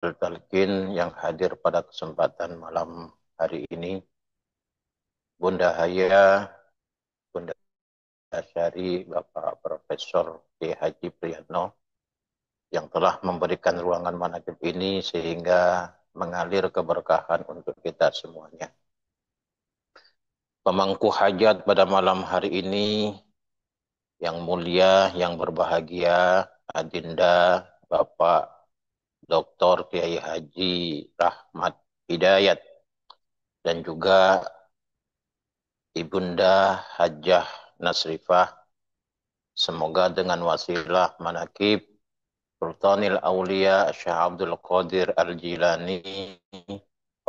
Talqin yang hadir pada kesempatan malam hari ini, Bunda Haya, Bunda Syari, Bapak Profesor K. Haji Priyatno, yang telah memberikan ruangan manaqib ini sehingga mengalir keberkahan untuk kita semuanya. Pemangku hajat pada malam hari ini, yang mulia, yang berbahagia, Adinda Bapak Dr. Kiai Haji Rahmat Hidayat, dan juga Ibunda Hajah Nasrifah, semoga dengan wasilah manaqib Sultanil Aulia Syekh Abdul Qadir Al-Jilani,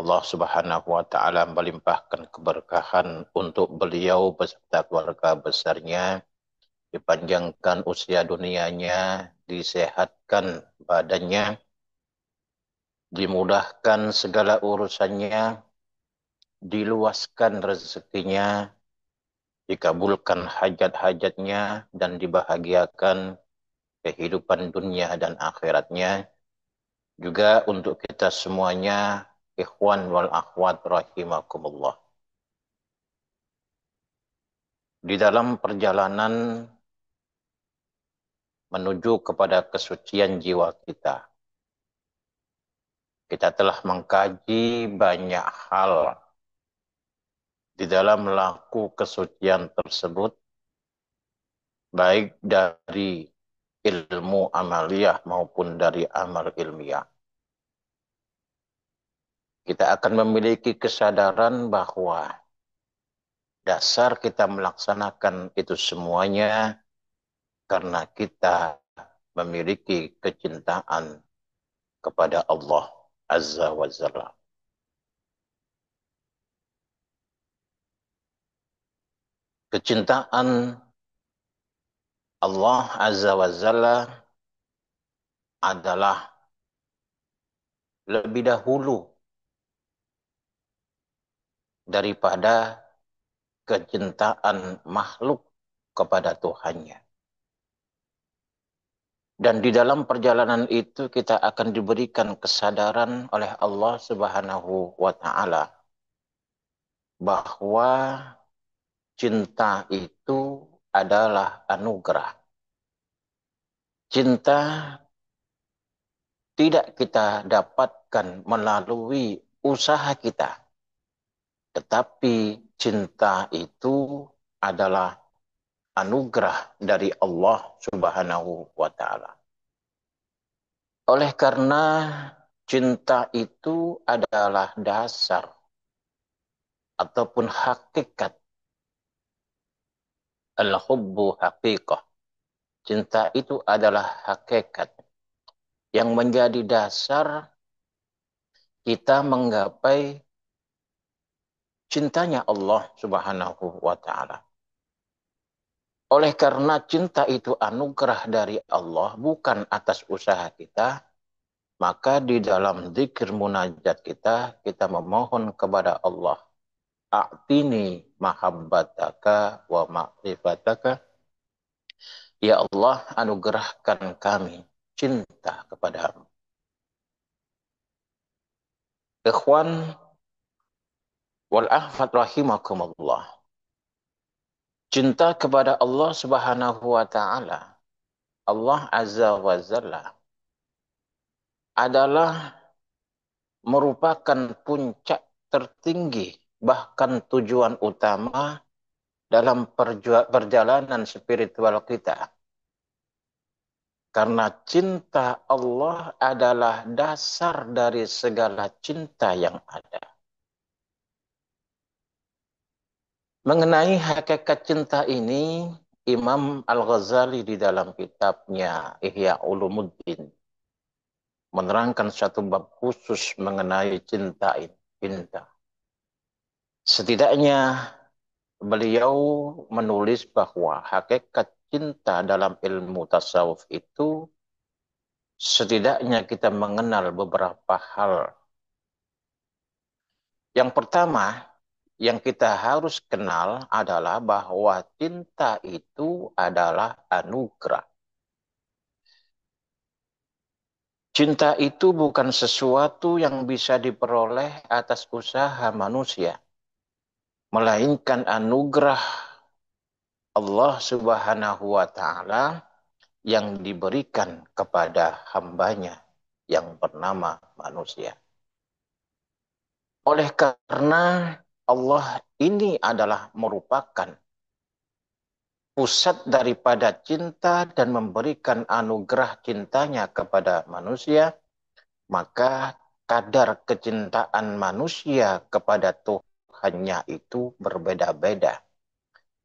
Allah Subhanahu wa taala melimpahkan keberkahan untuk beliau beserta keluarga besarnya, dipanjangkan usia dunianya, disehatkan badannya, dimudahkan segala urusannya, diluaskan rezekinya, dikabulkan hajat-hajatnya, dan dibahagiakan kehidupan dunia dan akhiratnya. Juga untuk kita semuanya, ikhwan wal akhwat rahimakumullah. Di dalam perjalanan menuju kepada kesucian jiwa kita, kita telah mengkaji banyak hal di dalam laku kesucian tersebut, baik dari ilmu amaliyah maupun dari amal ilmiah. Kita akan memiliki kesadaran bahwa dasar kita melaksanakan itu semuanya karena kita memiliki kecintaan kepada Allah Azza wa Jalla. Kecintaan Allah Azza wa Jalla adalah lebih dahulu daripada kecintaan makhluk kepada Tuhannya. Dan di dalam perjalanan itu kita akan diberikan kesadaran oleh Allah Subhanahu wa taala bahwa cinta itu adalah anugerah. Cinta tidak kita dapatkan melalui usaha kita, tetapi cinta itu adalah anugerah dari Allah Subhanahu wa taala. Oleh karena cinta itu adalah dasar ataupun hakikat, al-hubbu haqiqah. Cinta itu adalah hakikat yang menjadi dasar kita menggapai cintanya Allah Subhanahu wa taala. Oleh karena cinta itu anugerah dari Allah, bukan atas usaha kita, maka di dalam zikir munajat kita, kita memohon kepada Allah, a'tini mahabbataka wa ma'rifataka. Ya Allah, anugerahkan kami cinta kepadamu. Ikhwan wal ahfad rahimakumullah. Cinta kepada Allah Subhanahu wa taala, Allah Azza wa Jalla, adalah merupakan puncak tertinggi, bahkan tujuan utama dalam perjalanan spiritual kita. Karena cinta Allah adalah dasar dari segala cinta yang ada. Mengenai hakikat cinta ini, Imam Al-Ghazali di dalam kitabnya Ihya Ulumuddin menerangkan satu bab khusus mengenai cinta ini. Cinta. Setidaknya beliau menulis bahwa hakikat cinta dalam ilmu tasawuf itu setidaknya kita mengenal beberapa hal. Yang pertama, yang kita harus kenal adalah bahwa cinta itu adalah anugerah. Cinta itu bukan sesuatu yang bisa diperoleh atas usaha manusia, melainkan anugerah Allah Subhanahu wa Ta'ala yang diberikan kepada hambanya yang bernama manusia. Oleh karena Allah ini adalah merupakan pusat daripada cinta dan memberikan anugerah cintanya kepada manusia, maka kadar kecintaan manusia kepada Tuhannya itu berbeda-beda.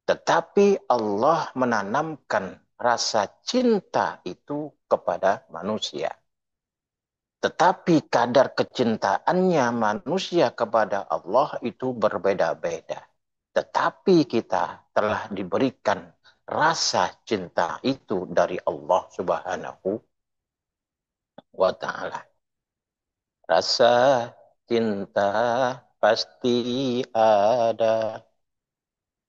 Tetapi Allah menanamkan rasa cinta itu kepada manusia. Tetapi kadar kecintaannya manusia kepada Allah itu berbeda-beda. Tetapi kita telah diberikan rasa cinta itu dari Allah Subhanahu wa Ta'ala. Rasa cinta pasti ada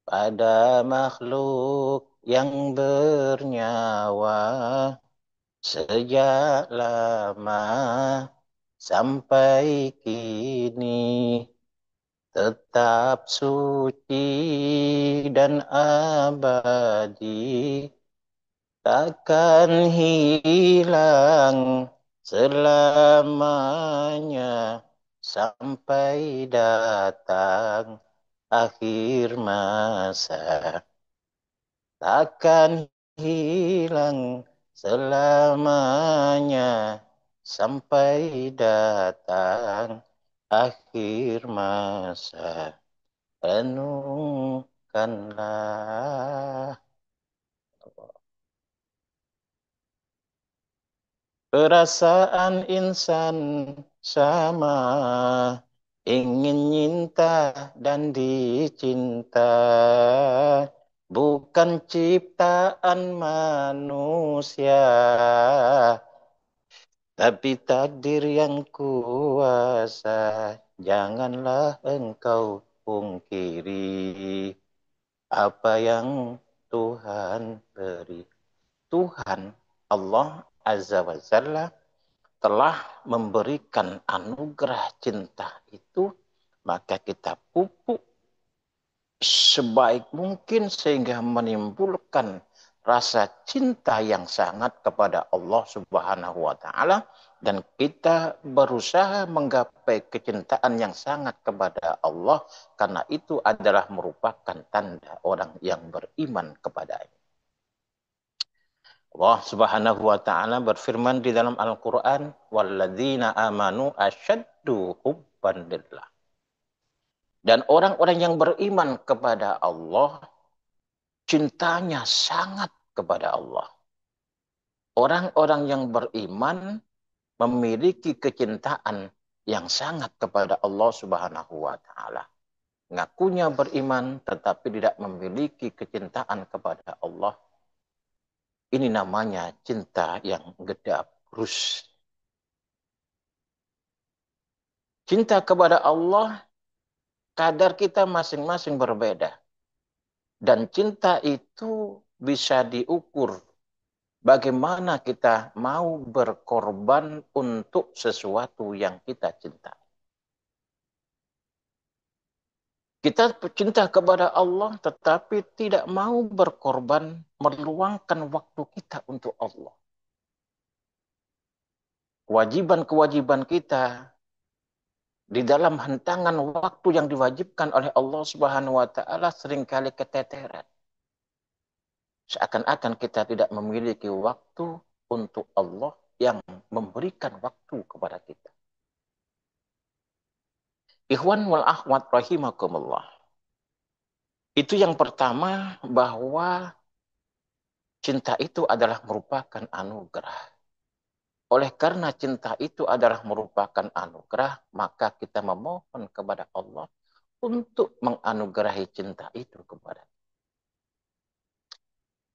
pada makhluk yang bernyawa sejak lama sampai kini tetap suci dan abadi, takkan hilang selamanya sampai datang akhir masa. Takkan hilang selamanya sampai datang akhir masa. Renungkanlah perasaan insan sama, ingin cinta dan dicinta, bukan ciptaan manusia, tapi takdir yang kuasa. Janganlah engkau pungkiri apa yang Tuhan beri. Tuhan Allah Azza wa Jalla telah memberikan anugerah cinta itu, maka kita pupuk sebaik mungkin sehingga menimbulkan rasa cinta yang sangat kepada Allah Subhanahu wa Ta'ala, dan kita berusaha menggapai kecintaan yang sangat kepada Allah, karena itu adalah merupakan tanda orang yang beriman kepadanya. Allah Subhanahu wa Ta'ala berfirman di dalam Al-Qur'an, walladzina amanu asyaddu hubban lillah. Dan orang-orang yang beriman kepada Allah, cintanya sangat kepada Allah. Orang-orang yang beriman memiliki kecintaan yang sangat kepada Allah Subhanahu wa Ta'ala. Ngakunya beriman tetapi tidak memiliki kecintaan kepada Allah. Ini namanya cinta yang gedap rus. Cinta kepada Allah, kadar kita masing-masing berbeda. Dan cinta itu bisa diukur bagaimana kita mau berkorban untuk sesuatu yang kita cintai. Kita cinta kepada Allah tetapi tidak mau berkorban, meluangkan waktu kita untuk Allah. Kewajiban-kewajiban kita di dalam hentangan waktu yang diwajibkan oleh Allah Subhanahu wa Ta'ala seringkali keteteran. Seakan-akan kita tidak memiliki waktu untuk Allah yang memberikan waktu kepada kita. Ikhwan wal akhwat rahimakumullah. Itu yang pertama, bahwa cinta itu adalah merupakan anugerah. Oleh karena cinta itu adalah merupakan anugerah, maka kita memohon kepada Allah untuk menganugerahi cinta itu kepada kita.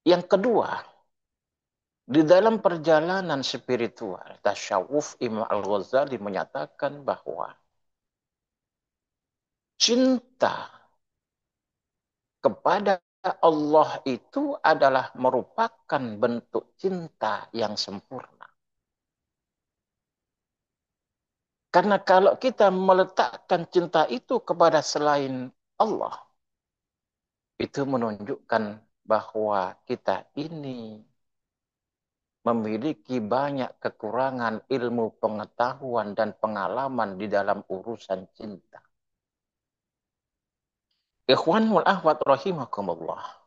Yang kedua, di dalam perjalanan spiritual, tasyawuf, Imam Al-Ghazali menyatakan bahwa cinta kepada Allah itu adalah merupakan bentuk cinta yang sempurna. Karena kalau kita meletakkan cinta itu kepada selain Allah, itu menunjukkan bahwa kita ini memiliki banyak kekurangan ilmu pengetahuan dan pengalaman di dalam urusan cinta. Ikhwan wal akhwat rahimakumullah.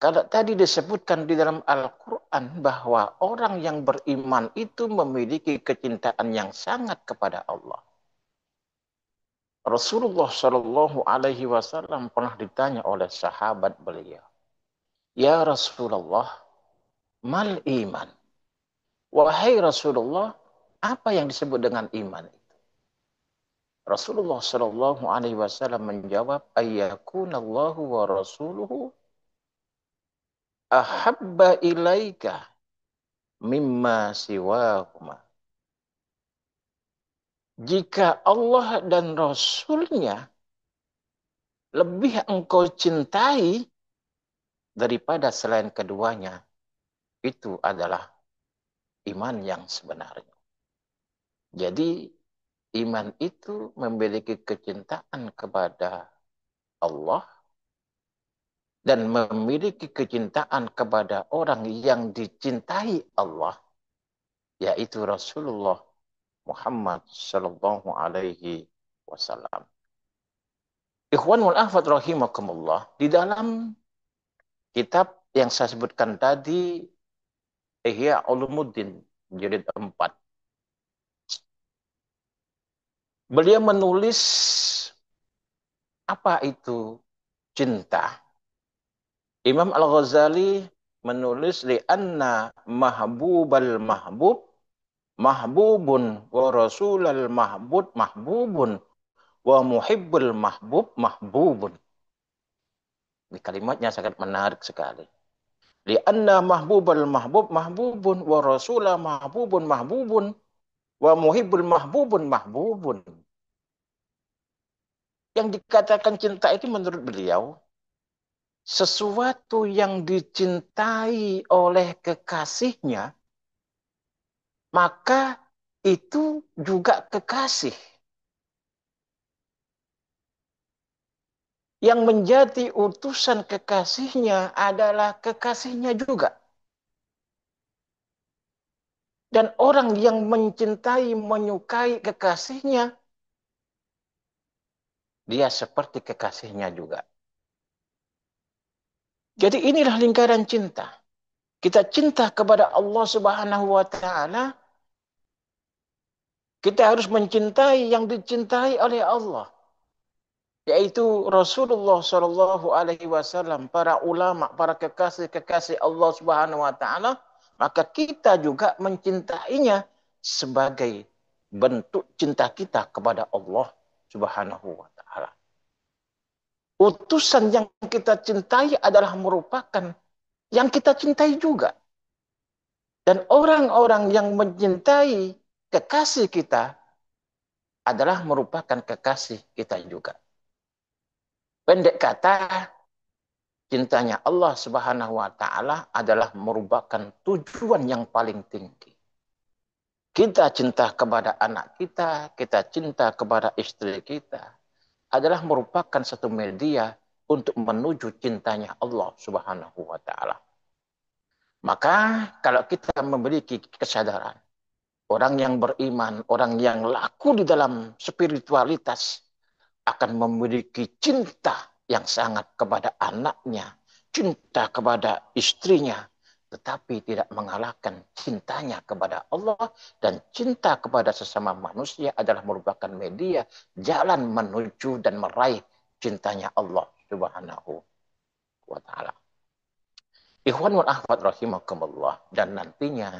Kalau tadi disebutkan di dalam Al-Quran bahwa orang yang beriman itu memiliki kecintaan yang sangat kepada Allah. Rasulullah Shallallahu Alaihi Wasallam pernah ditanya oleh sahabat beliau, Ya Rasulullah, mal iman? Wahai Rasulullah, apa yang disebut dengan iman itu? Rasulullah Shallallahu Alaihi Wasallam menjawab, Ayyakunallahu wa rasuluhu ahabba ilaika mimma siwahuma. Jika Allah dan Rasulnya lebih engkau cintai daripada selain keduanya, itu adalah iman yang sebenarnya. Jadi iman itu memiliki kecintaan kepada Allah dan memiliki kecintaan kepada orang yang dicintai Allah, yaitu Rasulullah Muhammad Sallallahu Alaihi Wasallam. Ikhwan wal akhwat rahimakumullah, di dalam kitab yang saya sebutkan tadi, Ihya Ulumuddin, jilid 4. Beliau menulis apa itu cinta. Imam Al-Ghazali menulis li'anna mahbubal mahbub mahbubun wa rasulal mahbub mahbubun wa muhibbul mahbub mahbubun. Ini kalimatnya sangat menarik sekali. Li'anna mahbubal mahbub mahbubun wa rasulah mahbubun mahbubun wa muhibbul mahbubun mahbubun. Yang dikatakan cinta itu menurut beliau sesuatu yang dicintai oleh kekasihnya, maka itu juga kekasih. Yang menjadi utusan kekasihnya adalah kekasihnya juga. Dan orang yang mencintai, menyukai kekasihnya, dia seperti kekasihnya juga. Jadi inilah lingkaran cinta. Kita cinta kepada Allah Subhanahu wa Ta'ala, kita harus mencintai yang dicintai oleh Allah, yaitu Rasulullah Shallallahu Alaihi Wasallam, para ulama, para kekasih-kekasih Allah Subhanahu Wa Taala. Maka kita juga mencintainya sebagai bentuk cinta kita kepada Allah Subhanahu Wa Taala. Utusan yang kita cintai adalah merupakan yang kita cintai juga. Dan orang-orang yang mencintai kekasih kita adalah merupakan kekasih kita juga. Pendek kata, cintanya Allah Subhanahu wa Ta'ala adalah merupakan tujuan yang paling tinggi. Kita cinta kepada anak kita, kita cinta kepada istri kita, adalah merupakan satu media untuk menuju cintanya Allah Subhanahu wa Ta'ala. Maka kalau kita memiliki kesadaran, orang yang beriman, orang yang laku di dalam spiritualitas akan memiliki cinta yang sangat kepada anaknya, cinta kepada istrinya, tetapi tidak mengalahkan cintanya kepada Allah, dan cinta kepada sesama manusia adalah merupakan media jalan menuju dan meraih cintanya Allah Subhanahu wa Ta'ala. Ikhwan wal akhwat rahimakumullah, dan nantinya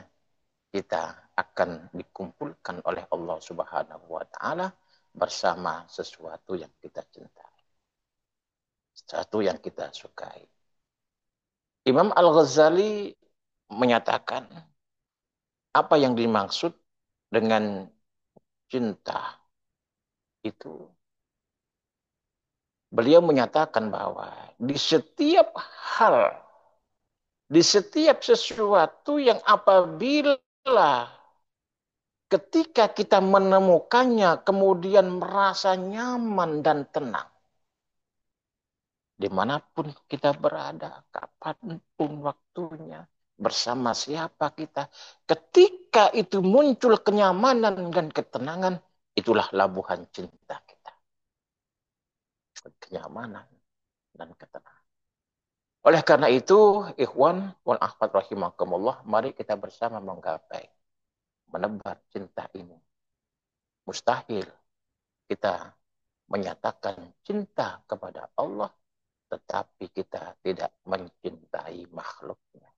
kita akan dikumpulkan oleh Allah Subhanahu wa Ta'ala bersama sesuatu yang kita cintai, sesuatu yang kita sukai. Imam Al-Ghazali menyatakan apa yang dimaksud dengan cinta itu. Beliau menyatakan bahwa di setiap hal, di setiap sesuatu yang apabila ketika kita menemukannya, kemudian merasa nyaman dan tenang. Dimanapun kita berada, kapanpun waktunya, bersama siapa kita. Ketika itu muncul kenyamanan dan ketenangan, itulah labuhan cinta kita. Kenyamanan dan ketenangan. Oleh karena itu, ikhwan wal akhwat rahimakumullah, mari kita bersama menggapai, menebar cinta ini. Mustahil kita menyatakan cinta kepada Allah, tetapi kita tidak mencintai makhluknya.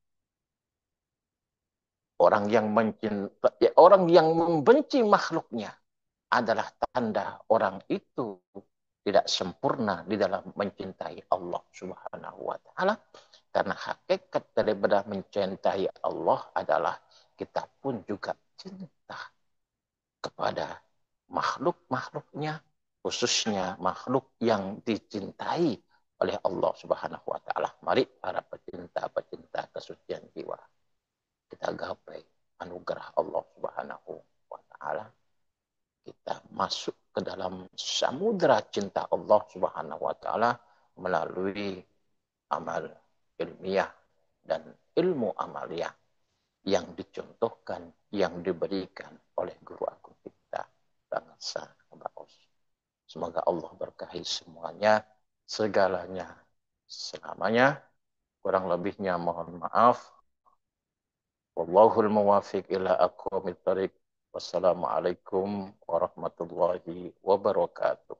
Orang yang membenci makhluknya adalah tanda orang itu tidak sempurna di dalam mencintai Allah Subhanahu wa taala. Karena hakikat daripada mencintai Allah adalah kita pun juga cinta kepada makhluk-makhluknya, khususnya makhluk yang dicintai oleh Allah Subhanahu wa taala. Mari para pecinta-pecinta kesucian jiwa, kita gapai anugerah Allah Subhanahu wa taala. Kita masuk ke dalam samudera cinta Allah Subhanahu wa taala melalui amal ilmiah dan ilmu amaliyah yang dicontohkan, yang diberikan oleh guru agung kita, bangsa Baos. Semoga Allah berkahi semuanya, segalanya, selamanya. Kurang lebihnya mohon maaf. Wallahul muwafiq ila aqwamit thariq. Wassalamualaikum warahmatullahi wabarakatuh.